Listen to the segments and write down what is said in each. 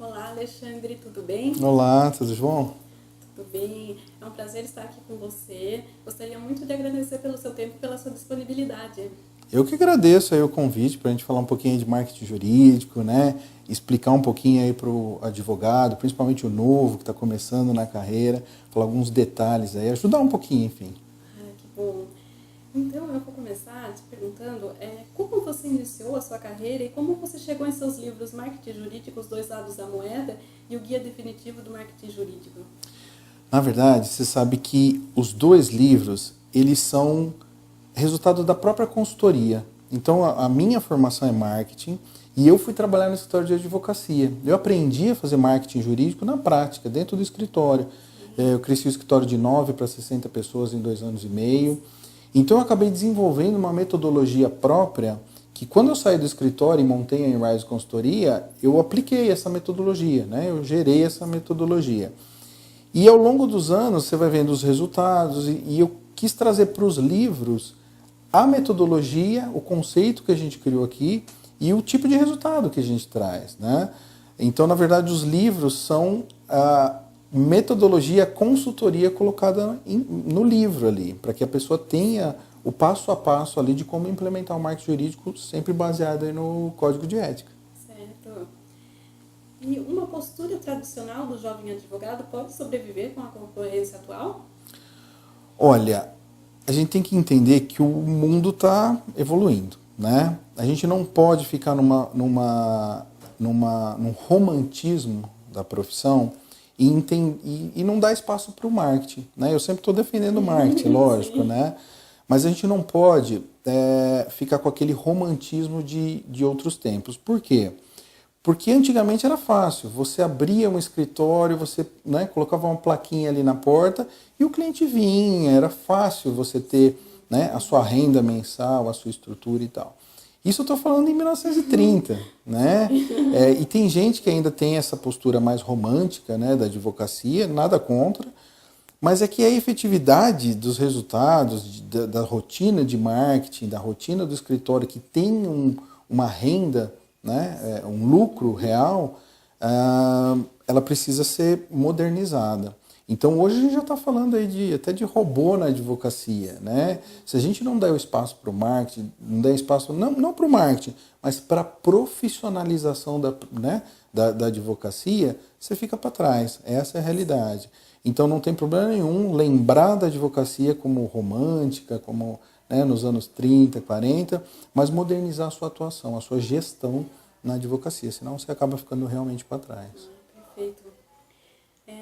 Olá, Alexandre, tudo bem? Olá, tudo bom? Tudo bem? É um prazer estar aqui com você. Gostaria muito de agradecer pelo seu tempo e pela sua disponibilidade. Eu que agradeço aí o convite para a gente falar um pouquinho de marketing jurídico, né? Explicar um pouquinho aí para o advogado, principalmente o novo que está começando na carreira, falar alguns detalhes aí, ajudar um pouquinho, enfim. Ah, que bom. Então, eu vou começar te perguntando como você iniciou a sua carreira e como você chegou em seus livros Marketing Jurídico, Os Dois Lados da Moeda e o Guia Definitivo do Marketing Jurídico. Na verdade, você sabe que os dois livros, eles são resultado da própria consultoria. Então, a minha formação é marketing e eu fui trabalhar no escritório de advocacia. Eu aprendi a fazer marketing jurídico na prática, dentro do escritório. Eu cresci o escritório de 9 para 60 pessoas em 2 anos e meio. Então, eu acabei desenvolvendo uma metodologia própria que, quando eu saí do escritório e montei a Enrise Consultoria, eu apliquei essa metodologia, né? Eu gerei essa metodologia. E ao longo dos anos você vai vendo os resultados e eu quis trazer para os livros a metodologia, o conceito que a gente criou aqui e o tipo de resultado que a gente traz, né? Então, na verdade, os livros são a metodologia, a consultoria colocada no livro ali, para que a pessoa tenha o passo a passo ali de como implementar o marketing jurídico, sempre baseado aí no código de ética. Certo. E uma postura tradicional do jovem advogado pode sobreviver com a concorrência atual? Olha, a gente tem que entender que o mundo está evoluindo, né? A gente não pode ficar num romantismo da profissão e não dar espaço para o marketing, né? Eu sempre estou defendendo o marketing, lógico, né? Mas a gente não pode ficar com aquele romantismo de outros tempos. Por quê? Porque antigamente era fácil, você abria um escritório, você, né, colocava uma plaquinha ali na porta e o cliente vinha, era fácil você ter, né, a sua renda mensal, a sua estrutura e tal. Isso eu estou falando em 1930, né? E tem gente que ainda tem essa postura mais romântica, né, da advocacia, nada contra, mas é que a efetividade dos resultados, da rotina de marketing, da rotina do escritório que tem uma renda, né, um lucro real, ela precisa ser modernizada. Então hoje a gente já está falando aí até de robô na advocacia, né? Se a gente não der o espaço para o marketing, não der espaço não para o marketing, mas para a profissionalização da advocacia, você fica para trás. Essa é a realidade. Então não tem problema nenhum lembrar da advocacia como romântica, como, né, nos anos 30, 40, mas modernizar a sua atuação, a sua gestão na advocacia, senão você acaba ficando realmente para trás. Perfeito.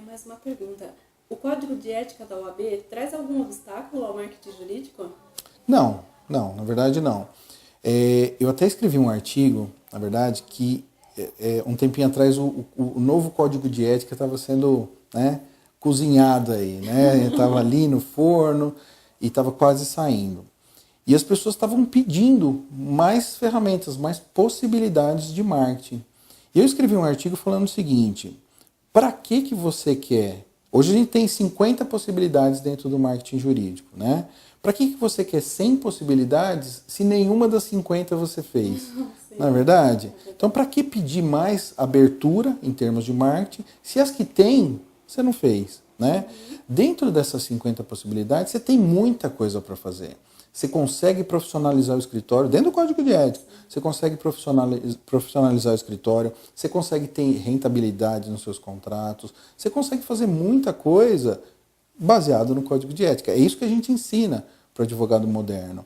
Mais uma pergunta. O Código de Ética da OAB traz algum obstáculo ao marketing jurídico? Não, na verdade não. Eu até escrevi um artigo, na verdade, que um tempinho atrás o novo Código de Ética estava sendo, né, cozinhado aí, né? Estava ali no forno e estava quase saindo. E as pessoas estavam pedindo mais ferramentas, mais possibilidades de marketing. E eu escrevi um artigo falando o seguinte: para que você quer? Hoje a gente tem 50 possibilidades dentro do marketing jurídico, né? Para que você quer 100 possibilidades se nenhuma das 50 você fez? Não é verdade? Então, para que pedir mais abertura em termos de marketing se as que tem, você não fez, né? Dentro dessas 50 possibilidades, você tem muita coisa para fazer. Você consegue profissionalizar o escritório, dentro do Código de Ética, você consegue profissionalizar o escritório, você consegue ter rentabilidade nos seus contratos, você consegue fazer muita coisa baseado no Código de Ética. É isso que a gente ensina para o advogado moderno.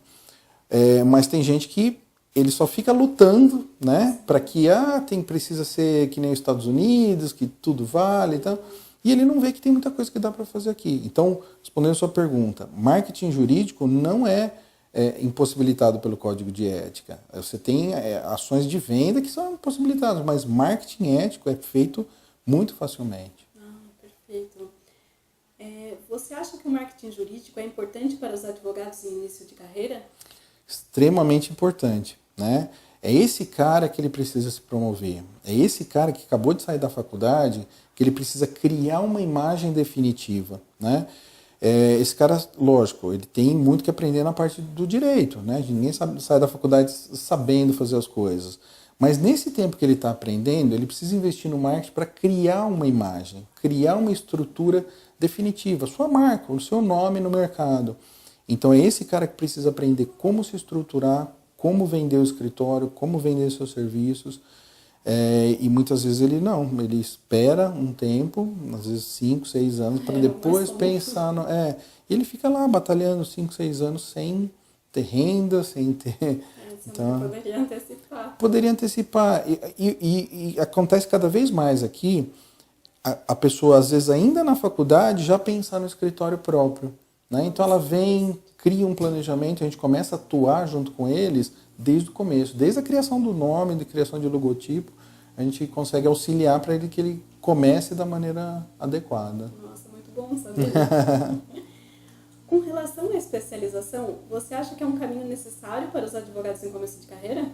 Mas tem gente que ele só fica lutando, né, para que precisa ser que nem os Estados Unidos, que tudo vale e tal. E ele não vê que tem muita coisa que dá para fazer aqui. Então, respondendo a sua pergunta, marketing jurídico não é impossibilitado pelo Código de Ética. Você tem ações de venda que são impossibilitadas, mas marketing ético é feito muito facilmente. Perfeito. Você acha que o marketing jurídico é importante para os advogados em início de carreira? Extremamente importante, né? É esse cara que ele precisa se promover. É esse cara que acabou de sair da faculdade que ele precisa criar uma imagem definitiva, né? Esse cara, lógico, ele tem muito que aprender na parte do direito, né? Ninguém sai da faculdade sabendo fazer as coisas. Mas nesse tempo que ele está aprendendo, ele precisa investir no marketing para criar uma imagem, criar uma estrutura definitiva, sua marca, o seu nome no mercado. Então é esse cara que precisa aprender como se estruturar, como vender o escritório, como vender seus serviços. E muitas vezes ele espera um tempo, às vezes 5, 6 anos, para depois pensar. Ele fica lá batalhando 5, 6 anos sem ter renda, sem ter. Então, poderia antecipar. Poderia antecipar. E acontece cada vez mais aqui, a pessoa, às vezes, ainda na faculdade, já pensar no escritório próprio. Né? Então ela vem, cria um planejamento, a gente começa a atuar junto com eles desde o começo. Desde a criação do nome, da criação de logotipo, a gente consegue auxiliar para ele que ele comece da maneira adequada. Nossa, muito bom saber. Com relação à especialização, você acha que é um caminho necessário para os advogados em começo de carreira?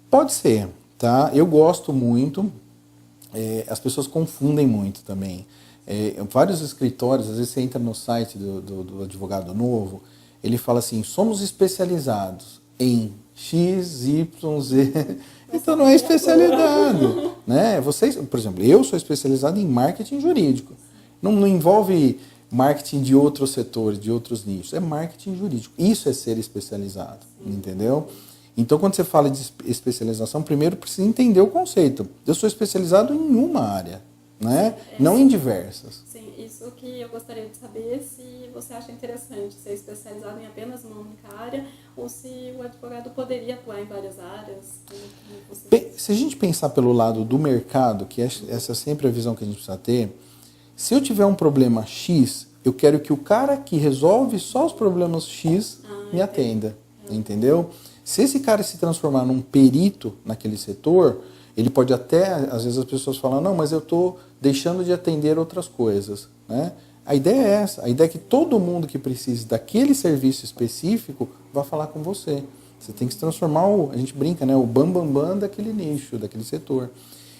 Pode ser, tá? Eu gosto muito, as pessoas confundem muito também. Vários escritórios, às vezes você entra no site do advogado novo, ele fala assim, somos especializados em X, Y, Z. Então não é especialidade. Né? Vocês, por exemplo, eu sou especializado em marketing jurídico. Não envolve marketing de outros setores, de outros nichos. É marketing jurídico. Isso é ser especializado, entendeu? Então, quando você fala de especialização, primeiro precisa entender o conceito. Eu sou especializado em uma área, né? Não em diversas. Sim, isso que eu gostaria de saber, se você acha interessante ser especializado em apenas uma única área ou se o advogado poderia atuar em várias áreas. Bem, se a gente pensar pelo lado do mercado, que essa é sempre a visão que a gente precisa ter, se eu tiver um problema X, eu quero que o cara que resolve só os problemas X me atenda, entendeu? Se esse cara se transformar num perito naquele setor, ele pode até, às vezes as pessoas falam, não, mas eu estou deixando de atender outras coisas. Né? A ideia é essa, a ideia é que todo mundo que precise daquele serviço específico vá falar com você. Você tem que se transformar, a gente brinca, né, o bambambam daquele nicho, daquele setor.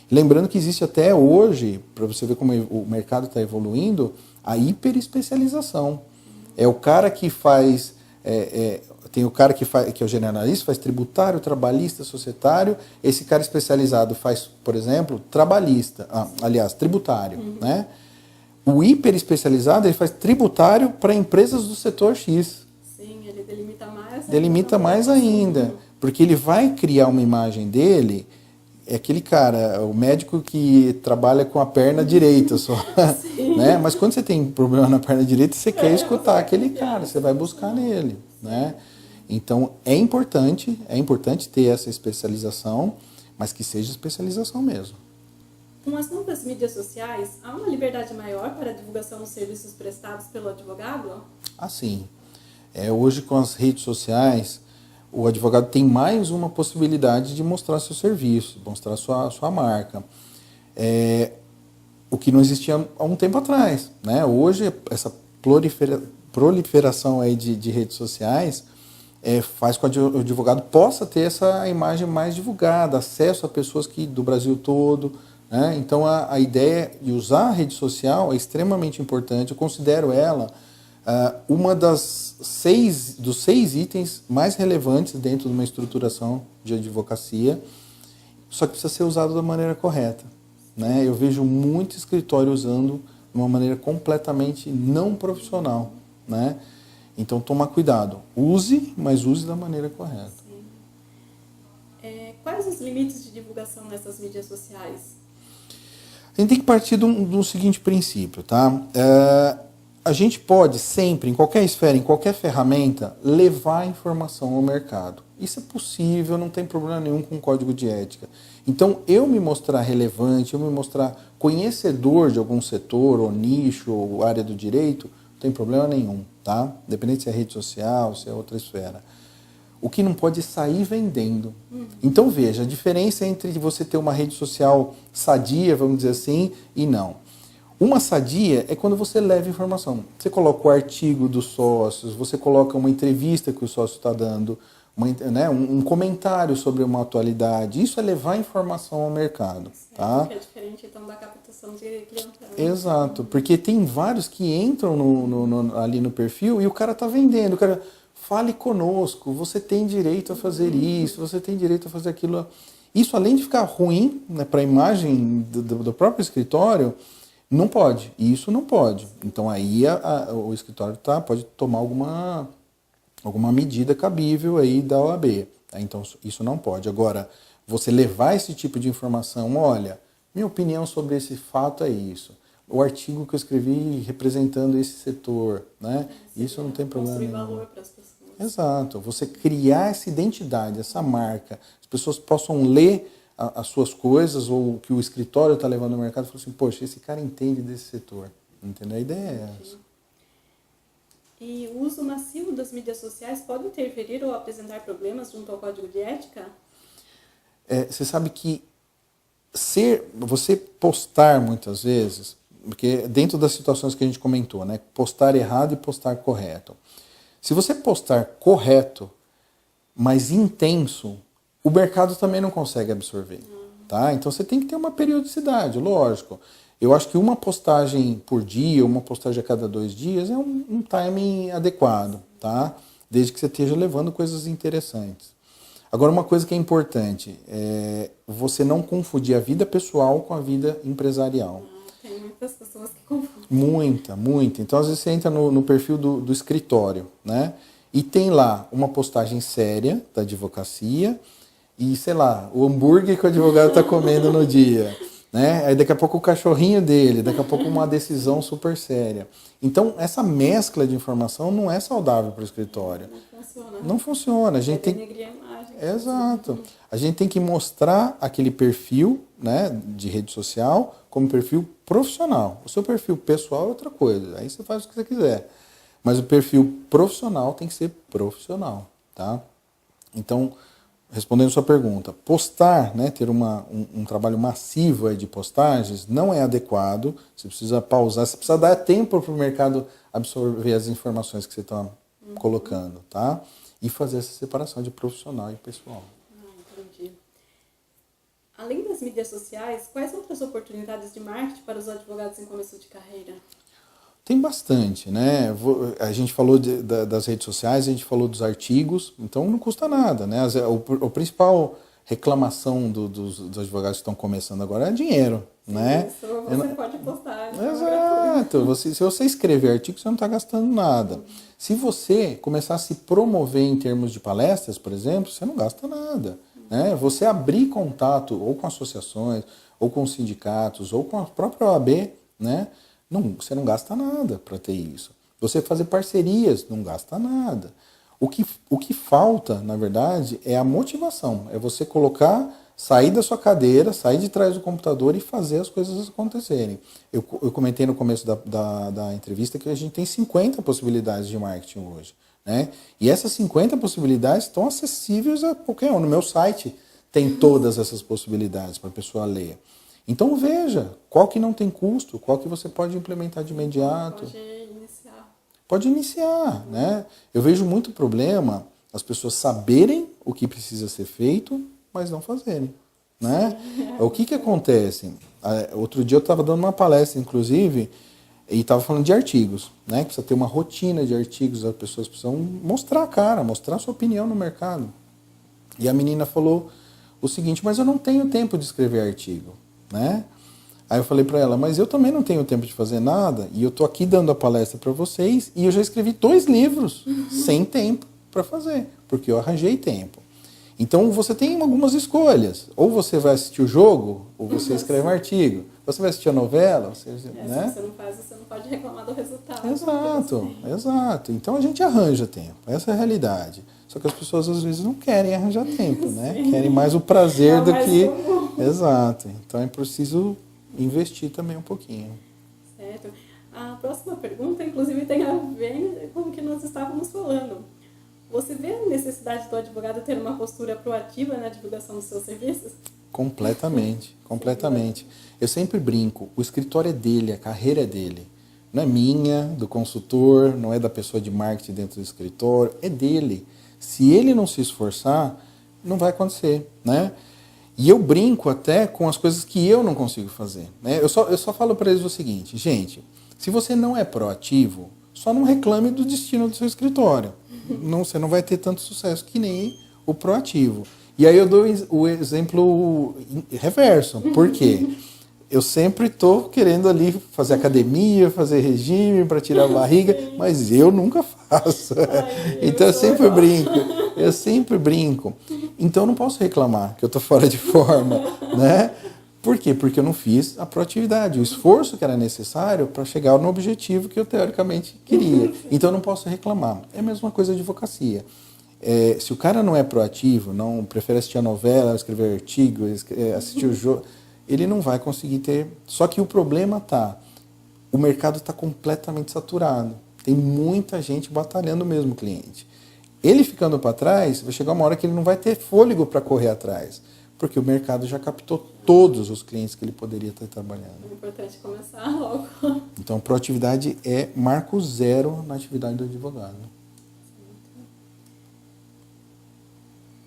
Lembrando que existe até hoje, para você ver como o mercado está evoluindo, a hiperespecialização. É o cara que faz... tem o cara que é o generalista, faz tributário, trabalhista, societário. Esse cara especializado faz, por exemplo, tributário. Né? O hiperespecializado, ele faz tributário para empresas do setor X. Sim, ele delimita mais. Delimita mais ainda, porque ele vai criar uma imagem dele... É aquele cara, o médico que trabalha com a perna direita só. Né? Mas quando você tem problema na perna direita, você quer escutar aquele cara, você vai buscar nele. Né? Então é importante ter essa especialização, mas que seja especialização mesmo. Com as novas mídias sociais, há uma liberdade maior para a divulgação dos serviços prestados pelo advogado? Ah, sim. Hoje com as redes sociais, o advogado tem mais uma possibilidade de mostrar seu serviço, mostrar sua marca. O que não existia há um tempo atrás. Né? Hoje, essa proliferação aí de redes sociais faz com que o advogado possa ter essa imagem mais divulgada, acesso a pessoas do Brasil todo. Né? Então, a ideia de usar a rede social é extremamente importante. Eu considero ela uma dos 6 itens mais relevantes dentro de uma estruturação de advocacia, só que precisa ser usado da maneira correta. Né? Eu vejo muito escritório usando de uma maneira completamente não profissional. Né? Então, tomar cuidado. Use, mas use da maneira correta. Quais os limites de divulgação nessas mídias sociais? A gente tem que partir do seguinte princípio. Tá? A gente pode sempre, em qualquer esfera, em qualquer ferramenta, levar a informação ao mercado. Isso é possível, não tem problema nenhum com o código de ética. Então, eu me mostrar relevante, eu me mostrar conhecedor de algum setor, ou nicho, ou área do direito, não tem problema nenhum, tá? Independente se é rede social, se é outra esfera. O que não pode é sair vendendo. Então, veja, a diferença entre você ter uma rede social sadia, vamos dizer assim, e não. Uma sadia é quando você leva informação. Você coloca o artigo dos sócios, você coloca uma entrevista que o sócio está dando, um comentário sobre uma atualidade. Isso é levar informação ao mercado. Tá? É diferente então da captação de clientela. Exato, porque tem vários que entram ali no perfil e o cara está vendendo. O cara, fale conosco, você tem direito a fazer isso, você tem direito a fazer aquilo. Isso, além de ficar ruim, né, para a imagem do próprio escritório, não pode. E isso não pode. Então aí o escritório pode tomar alguma medida cabível aí da OAB. Tá? Então isso não pode. Agora, você levar esse tipo de informação, olha, minha opinião sobre esse fato é isso. O artigo que eu escrevi representando esse setor, né? Isso não tem problema nenhum. Construir valor para as pessoas. Exato. Você criar essa identidade, essa marca. As pessoas possam ler as suas coisas ou o que o escritório está levando no mercado e falar assim, poxa, esse cara entende desse setor. Entendeu? A ideia é essa. E o uso massivo das mídias sociais pode interferir ou apresentar problemas junto ao código de ética? Você sabe que você postar muitas vezes, porque dentro das situações que a gente comentou, né, postar errado e postar correto. Se você postar correto, mas intenso, o mercado também não consegue absorver. Tá? Então você tem que ter uma periodicidade, lógico. Eu acho que uma postagem por dia, uma postagem a cada 2 dias é um timing adequado, tá? Desde que você esteja levando coisas interessantes. Agora, uma coisa que é importante é você não confundir a vida pessoal com a vida empresarial. Tem muitas pessoas que confundem. Muita. Então, às vezes você entra no perfil do escritório, né? E tem lá uma postagem séria da advocacia e, sei lá, o hambúrguer que o advogado está comendo no dia. Né? Aí daqui a pouco o cachorrinho dele, daqui a pouco uma decisão super séria. Então, essa mescla de informação não é saudável para o escritório. Não funciona. Não funciona. A gente tem... denegrir a imagem. Exato. A gente tem que mostrar aquele perfil, né, de rede social como perfil profissional. O seu perfil pessoal é outra coisa. Aí você faz o que você quiser. Mas o perfil profissional tem que ser profissional. Tá? Então, respondendo a sua pergunta, postar, né, ter um trabalho massivo aí de postagens não é adequado. Você precisa pausar, você precisa dar tempo para o mercado absorver as informações que você está colocando, tá? E fazer essa separação de profissional e pessoal. Entendi. Além das mídias sociais, quais outras oportunidades de marketing para os advogados em começo de carreira? Tem bastante, né? A gente falou das redes sociais, a gente falou dos artigos, então não custa nada, né? A principal reclamação dos advogados que estão começando agora é dinheiro, né? Isso você pode postar. Exato. Se você escrever artigo, você não está gastando nada. Se você começar a se promover em termos de palestras, por exemplo, você não gasta nada. Né? Você abrir contato ou com associações, ou com sindicatos, ou com a própria OAB, né? Você não gasta nada para ter isso. Você fazer parcerias, não gasta nada. O que falta, na verdade, é a motivação. É você sair da sua cadeira, sair de trás do computador e fazer as coisas acontecerem. Eu comentei no começo da entrevista que a gente tem 50 possibilidades de marketing hoje. Né? E essas 50 possibilidades estão acessíveis a qualquer um. No meu site tem todas essas possibilidades para a pessoa ler. Então veja, qual que não tem custo, qual que você pode implementar de imediato. Pode iniciar, né? Eu vejo muito problema as pessoas saberem o que precisa ser feito, mas não fazerem, né? O que acontece? Outro dia eu estava dando uma palestra, inclusive, e estava falando de artigos, né? Que precisa ter uma rotina de artigos, as pessoas precisam mostrar a cara, mostrar a sua opinião no mercado. E a menina falou o seguinte, mas eu não tenho tempo de escrever artigo. Né? Aí eu falei para ela, mas eu também não tenho tempo de fazer nada e eu tô aqui dando a palestra para vocês e eu já escrevi 2 livros sem tempo para fazer, porque eu arranjei tempo. Então você tem algumas escolhas, ou você vai assistir o jogo, ou você escreve um artigo. Você vai assistir a novela, né? Se você não faz, você não pode reclamar do resultado. Exato. Então a gente arranja tempo, essa é a realidade. Só que as pessoas às vezes não querem arranjar tempo, né? Querem mais o prazer do que... Exato. Então é preciso investir também um pouquinho. Certo. A próxima pergunta, inclusive, tem a ver com o que nós estávamos falando. Você vê a necessidade do advogado ter uma postura proativa na divulgação dos seus serviços? Completamente. Eu sempre brinco, o escritório é dele, a carreira é dele. Não é minha, do consultor, não é da pessoa de marketing dentro do escritório, é dele. Se ele não se esforçar, não vai acontecer, né? E eu brinco até com as coisas que eu não consigo fazer, né? Eu só falo para eles o seguinte, gente, se você não é proativo, só não reclame do destino do seu escritório. Você não vai ter tanto sucesso que nem o proativo. E aí eu dou o exemplo reverso. Por quê? Eu sempre estou querendo ali fazer academia, fazer regime para tirar a barriga, mas eu nunca faço. Então eu sempre brinco. Então eu não posso reclamar que eu estou fora de forma, né? Por quê? Porque eu não fiz a proatividade, o esforço que era necessário para chegar no objetivo que eu teoricamente queria. Então eu não posso reclamar. É a mesma coisa de advocacia. Se o cara não é proativo, não prefere assistir a novela, escrever artigo, assistir o jogo, ele não vai conseguir ter. Só que o problema o mercado está completamente saturado. Tem muita gente batalhando o mesmo cliente. Ele ficando para trás, vai chegar uma hora que ele não vai ter fôlego para correr atrás, porque o mercado já captou todos os clientes que ele poderia estar trabalhando. É importante começar logo. Então, proatividade é marco zero na atividade do advogado.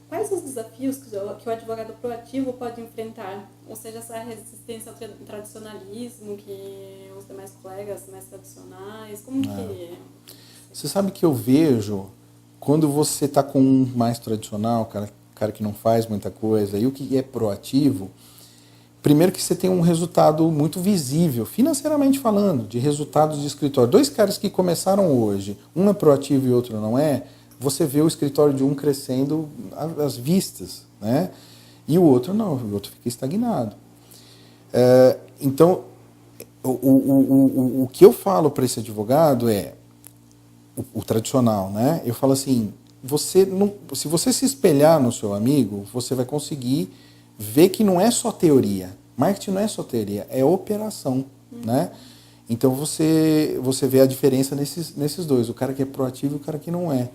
Quais os desafios que o advogado proativo pode enfrentar? Ou seja, essa resistência ao tradicionalismo que os demais colegas mais tradicionais, como que é? Você sabe que eu vejo, quando você está com um mais tradicional, cara que não faz muita coisa, e o que é proativo, primeiro que você tem um resultado muito visível, financeiramente falando, de resultados de escritório. Dois caras que começaram hoje, um é proativo e outro não é, você vê o escritório de um crescendo às vistas, né? E o outro não, o outro fica estagnado. Então, o que eu falo para esse advogado é, o tradicional, né? Eu falo assim, se você se espelhar no seu amigo, você vai conseguir ver que não é só teoria. Marketing não é só teoria, é operação, né? Então você vê a diferença nesses dois, o cara que é proativo e o cara que não é.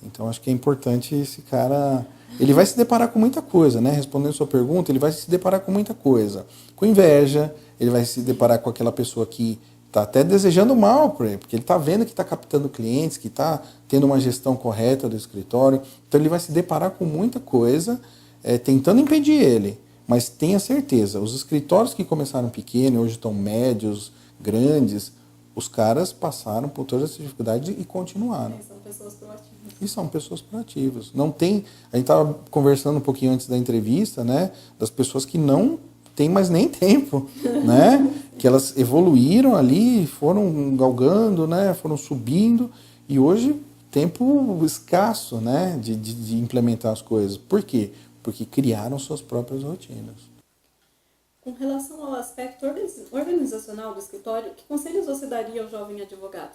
Então acho que é importante esse cara, ele vai se deparar com muita coisa, né? Respondendo a sua pergunta, ele vai se deparar com muita coisa, com inveja, ele vai se deparar com aquela pessoa que está até desejando mal para ele, porque ele está vendo que está captando clientes, que está tendo uma gestão correta do escritório, então ele vai se deparar com muita coisa, tentando impedir ele. Mas tenha certeza, os escritórios que começaram pequenos, hoje estão médios, grandes, os caras passaram por todas essas dificuldades e continuaram. São pessoas proativas. E são pessoas proativas. Não tem, a gente estava conversando um pouquinho antes da entrevista, né, das pessoas que não têm mais nem tempo, né, que elas evoluíram ali, foram galgando, né, foram subindo, e hoje tempo escasso, né, de implementar as coisas. Por quê? Porque criaram suas próprias rotinas. Com relação ao aspecto organizacional do escritório, que conselhos você daria ao jovem advogado?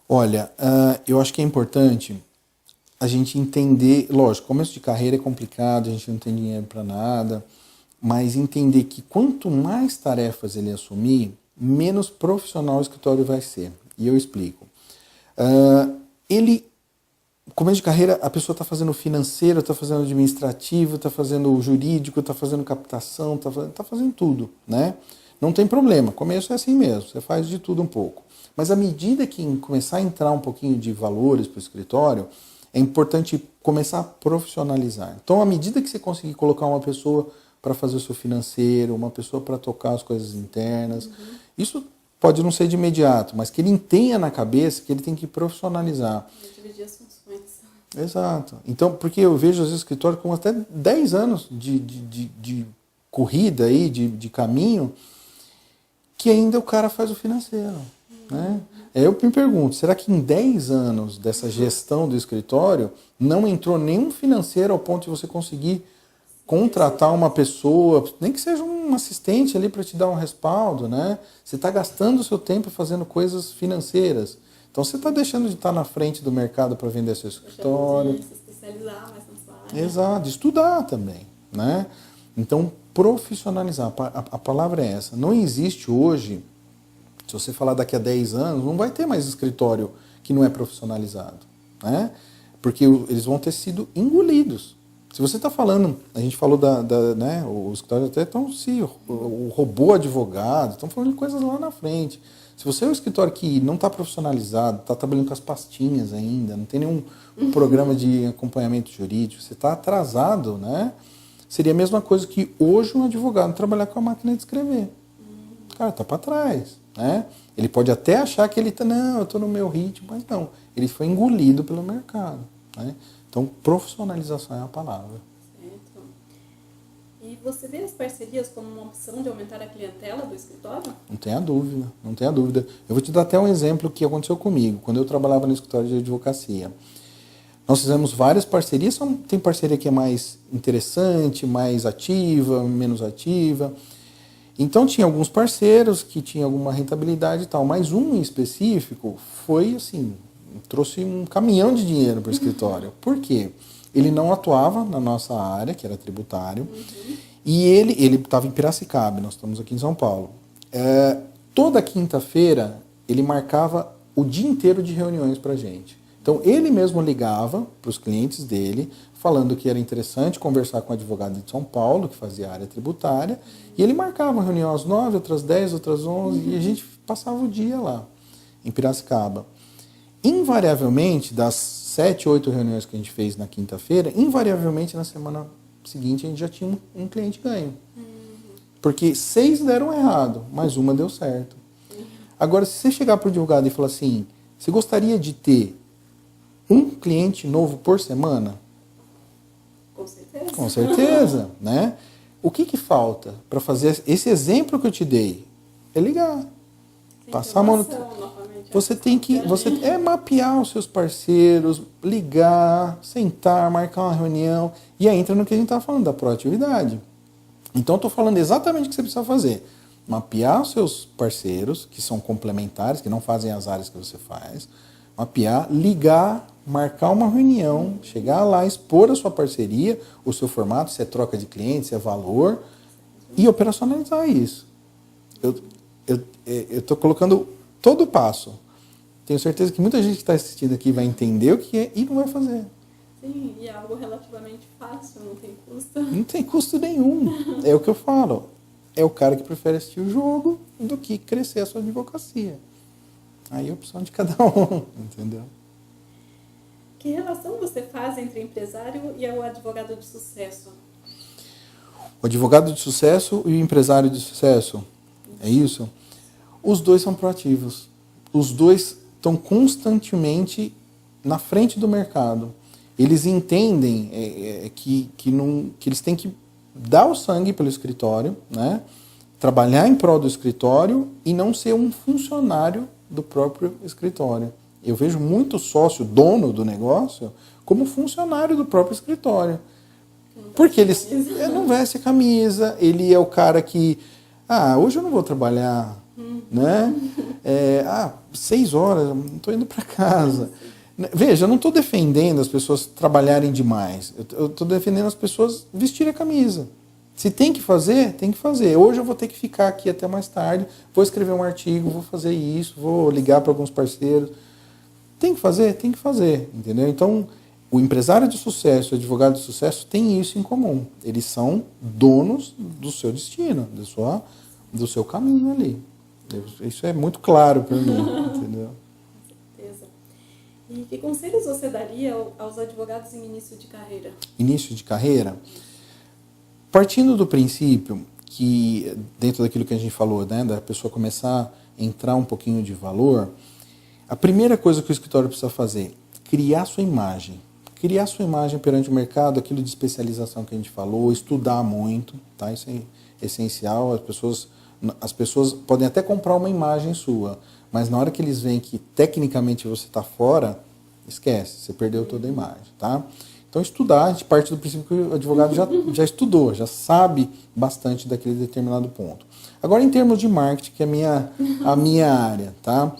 Olha, eu acho que é importante a gente entender, lógico, começo de carreira é complicado, a gente não tem dinheiro para nada, mas entender que quanto mais tarefas ele assumir, menos profissional o escritório vai ser. E eu explico. Começo de carreira, a pessoa está fazendo financeiro, está fazendo administrativo, está fazendo jurídico, está fazendo captação, está fazendo tudo, né? Não tem problema, começo é assim mesmo, você faz de tudo um pouco. Mas à medida que começar a entrar um pouquinho de valores para o escritório, é importante começar a profissionalizar. Então, à medida que você conseguir colocar uma pessoa para fazer o seu financeiro, uma pessoa para tocar as coisas internas, isso pode não ser de imediato, mas que ele tenha na cabeça que ele tem que profissionalizar. Dividir as funções. Exato. Então, porque eu vejo às vezes escritório com até 10 anos de corrida aí, de caminho, que ainda o cara faz o financeiro. Né? Eu me pergunto, será que em 10 anos dessa gestão do escritório não entrou nenhum financeiro ao ponto de você conseguir contratar uma pessoa, nem que seja um assistente ali para te dar um respaldo, né? Você está gastando o seu tempo fazendo coisas financeiras. Então você está deixando de estar na frente do mercado para vender seu escritório. De se especializar mais na sua área. Exato, estudar também, né? Então, profissionalizar, a palavra é essa. Não existe hoje, se você falar daqui a 10 anos, não vai ter mais escritório que não é profissionalizado, né? Porque eles vão ter sido engolidos. Se você está falando, a gente falou né, os escritórios até estão, o robô advogado, estão falando de coisas lá na frente. Se você é um escritório que não está profissionalizado, está trabalhando com as pastinhas ainda, não tem nenhum programa de acompanhamento jurídico, você está atrasado, né? Seria a mesma coisa que hoje um advogado trabalhar com a máquina de escrever. Cara, está para trás, né? Ele pode até achar que ele está, não, eu estou no meu ritmo, mas não. Ele foi engolido pelo mercado, né? Então, profissionalização é a palavra. Certo. E você vê as parcerias como uma opção de aumentar a clientela do escritório? Não tenha dúvida, não tenha dúvida. Eu vou te dar até um exemplo que aconteceu comigo, quando eu trabalhava no escritório de advocacia. Nós fizemos várias parcerias, tem parceria que é mais interessante, mais ativa, menos ativa. Então tinha alguns parceiros que tinham alguma rentabilidade e tal, mas um em específico foi assim, trouxe um caminhão de dinheiro para o escritório. Por quê? Ele não atuava na nossa área, que era tributário, e ele estava em Piracicaba, nós estamos aqui em São Paulo. Toda quinta-feira ele marcava o dia inteiro de reuniões para a gente. Então ele mesmo ligava para os clientes dele, falando que era interessante conversar com o advogado de São Paulo, que fazia a área tributária, e ele marcava uma reunião às 9, outras 10, outras 11, e a gente passava o dia lá, em Piracicaba. Invariavelmente, das 7, 8 reuniões que a gente fez na quinta-feira, invariavelmente na semana seguinte a gente já tinha um cliente ganho. Porque 6 deram errado, mas uma deu certo. Agora, se você chegar para o advogado e falar assim, você gostaria de ter um cliente novo por semana? Com certeza. Com certeza, né? O que falta para fazer esse exemplo que eu te dei? É ligar. Sim, Passar a mão. Você tem que mapear os seus parceiros, ligar, sentar, marcar uma reunião. E aí entra no que a gente está falando, da proatividade. Então, eu estou falando exatamente o que você precisa fazer. Mapear os seus parceiros, que são complementares, que não fazem as áreas que você faz. Mapear, ligar, marcar uma reunião, chegar lá, expor a sua parceria, o seu formato, se é troca de cliente, se é valor, e operacionalizar isso. Eu estou colocando todo o passo. Tenho certeza que muita gente que está assistindo aqui vai entender o que é e não vai fazer. Sim, e é algo relativamente fácil, não tem custo. Não tem custo nenhum. É o que eu falo. É o cara que prefere assistir o jogo do que crescer a sua advocacia. Aí é a opção de cada um, entendeu? Que relação você faz entre empresário e o advogado de sucesso? O advogado de sucesso e o empresário de sucesso, é isso? Os dois são proativos. Os dois estão constantemente na frente do mercado. Eles entendem que eles têm que dar o sangue pelo escritório, né? Trabalhar em prol do escritório e não ser um funcionário do próprio escritório. Eu vejo muito sócio, dono do negócio, como funcionário do próprio escritório. Porque ele não veste a camisa, ele é o cara que, hoje eu não vou trabalhar, né? 6 horas, não estou indo para casa. Veja, eu não estou defendendo as pessoas trabalharem demais. Eu estou defendendo as pessoas vestirem a camisa. Se tem que fazer, tem que fazer. Hoje eu vou ter que ficar aqui até mais tarde, vou escrever um artigo, vou fazer isso, vou ligar para alguns parceiros. Tem que fazer? Tem que fazer, entendeu? Então, o empresário de sucesso, o advogado de sucesso, tem isso em comum. Eles são donos do seu destino, do seu caminho ali. Isso é muito claro para mim, entendeu? Com certeza. E que conselhos você daria aos advogados em início de carreira? Início de carreira? Partindo do princípio que, dentro daquilo que a gente falou, né, da pessoa começar a entrar um pouquinho de valor, a primeira coisa que o escritório precisa fazer, criar sua imagem. Criar sua imagem perante o mercado, aquilo de especialização que a gente falou, estudar muito, tá? Isso é essencial. As pessoas podem até comprar uma imagem sua, mas na hora que eles veem que tecnicamente você está fora, esquece, você perdeu toda a imagem, tá? Então, estudar, a gente parte do princípio que o advogado já estudou, já sabe bastante daquele determinado ponto. Agora, em termos de marketing, que é a minha área, tá?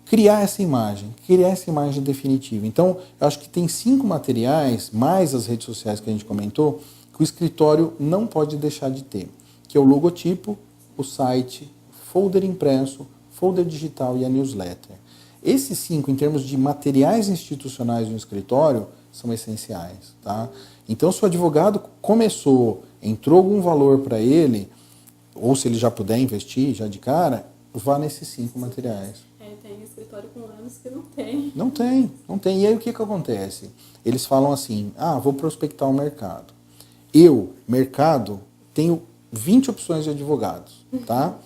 Criar essa imagem definitiva. Então, eu acho que tem 5 materiais, mais as redes sociais que a gente comentou, que o escritório não pode deixar de ter, que é o logotipo, o site, folder impresso, folder digital e a newsletter. Esses 5, em termos de materiais institucionais no escritório, são essenciais, tá? Então, se o advogado entrou algum valor para ele, ou se ele já puder investir já de cara, vá nesses 5 materiais. Tem escritório com anos que não tem. Não tem. E aí o que acontece? Eles falam assim, vou prospectar o mercado. Mercado, tenho 20 opções de advogados, tá?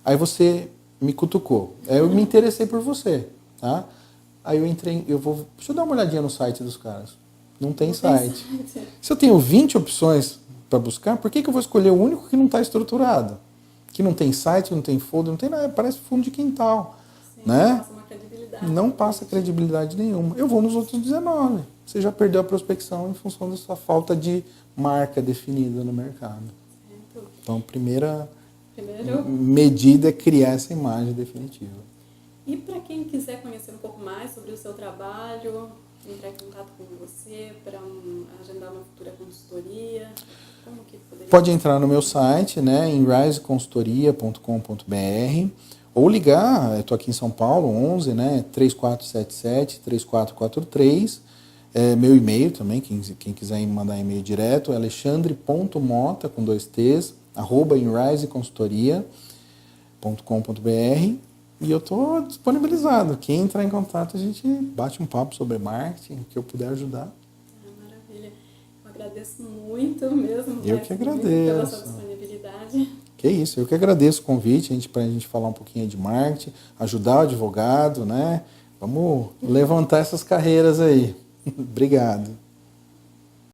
Aí você me cutucou. Aí eu me interessei por você, tá? Aí eu entrei, deixa eu dar uma olhadinha no site dos caras. Não tem site. Se eu tenho 20 opções para buscar, por que eu vou escolher o único que não está estruturado? Que não tem site, não tem folder, não tem nada, parece fundo de quintal. Sim, né? Não passa uma credibilidade. Não passa credibilidade nenhuma. Eu vou nos outros 19. Você já perdeu a prospecção em função da sua falta de marca definida no mercado. Certo. Então, a primeira Primeiro, medida é criar essa imagem definitiva. e para quem quiser conhecer um pouco mais sobre o seu trabalho, entrar em contato com você para agendar uma futura consultoria, como que poderia... Pode entrar no meu site, né, em riseconsultoria.com.br, ou ligar, eu estou aqui em São Paulo, 11, né, 3477-3443, meu e-mail também, quem quiser mandar e-mail direto, é alexandre.mota, com 2 T's, @inriseconsultoria.com.br, e eu estou disponibilizado. Quem entrar em contato, a gente bate um papo sobre marketing, que eu puder ajudar. Maravilha. Eu agradeço muito mesmo. Eu que muito agradeço. pela sua disponibilidade. Que isso, eu que agradeço o convite para a gente falar um pouquinho de marketing, ajudar o advogado, né? Vamos levantar essas carreiras aí. Obrigado.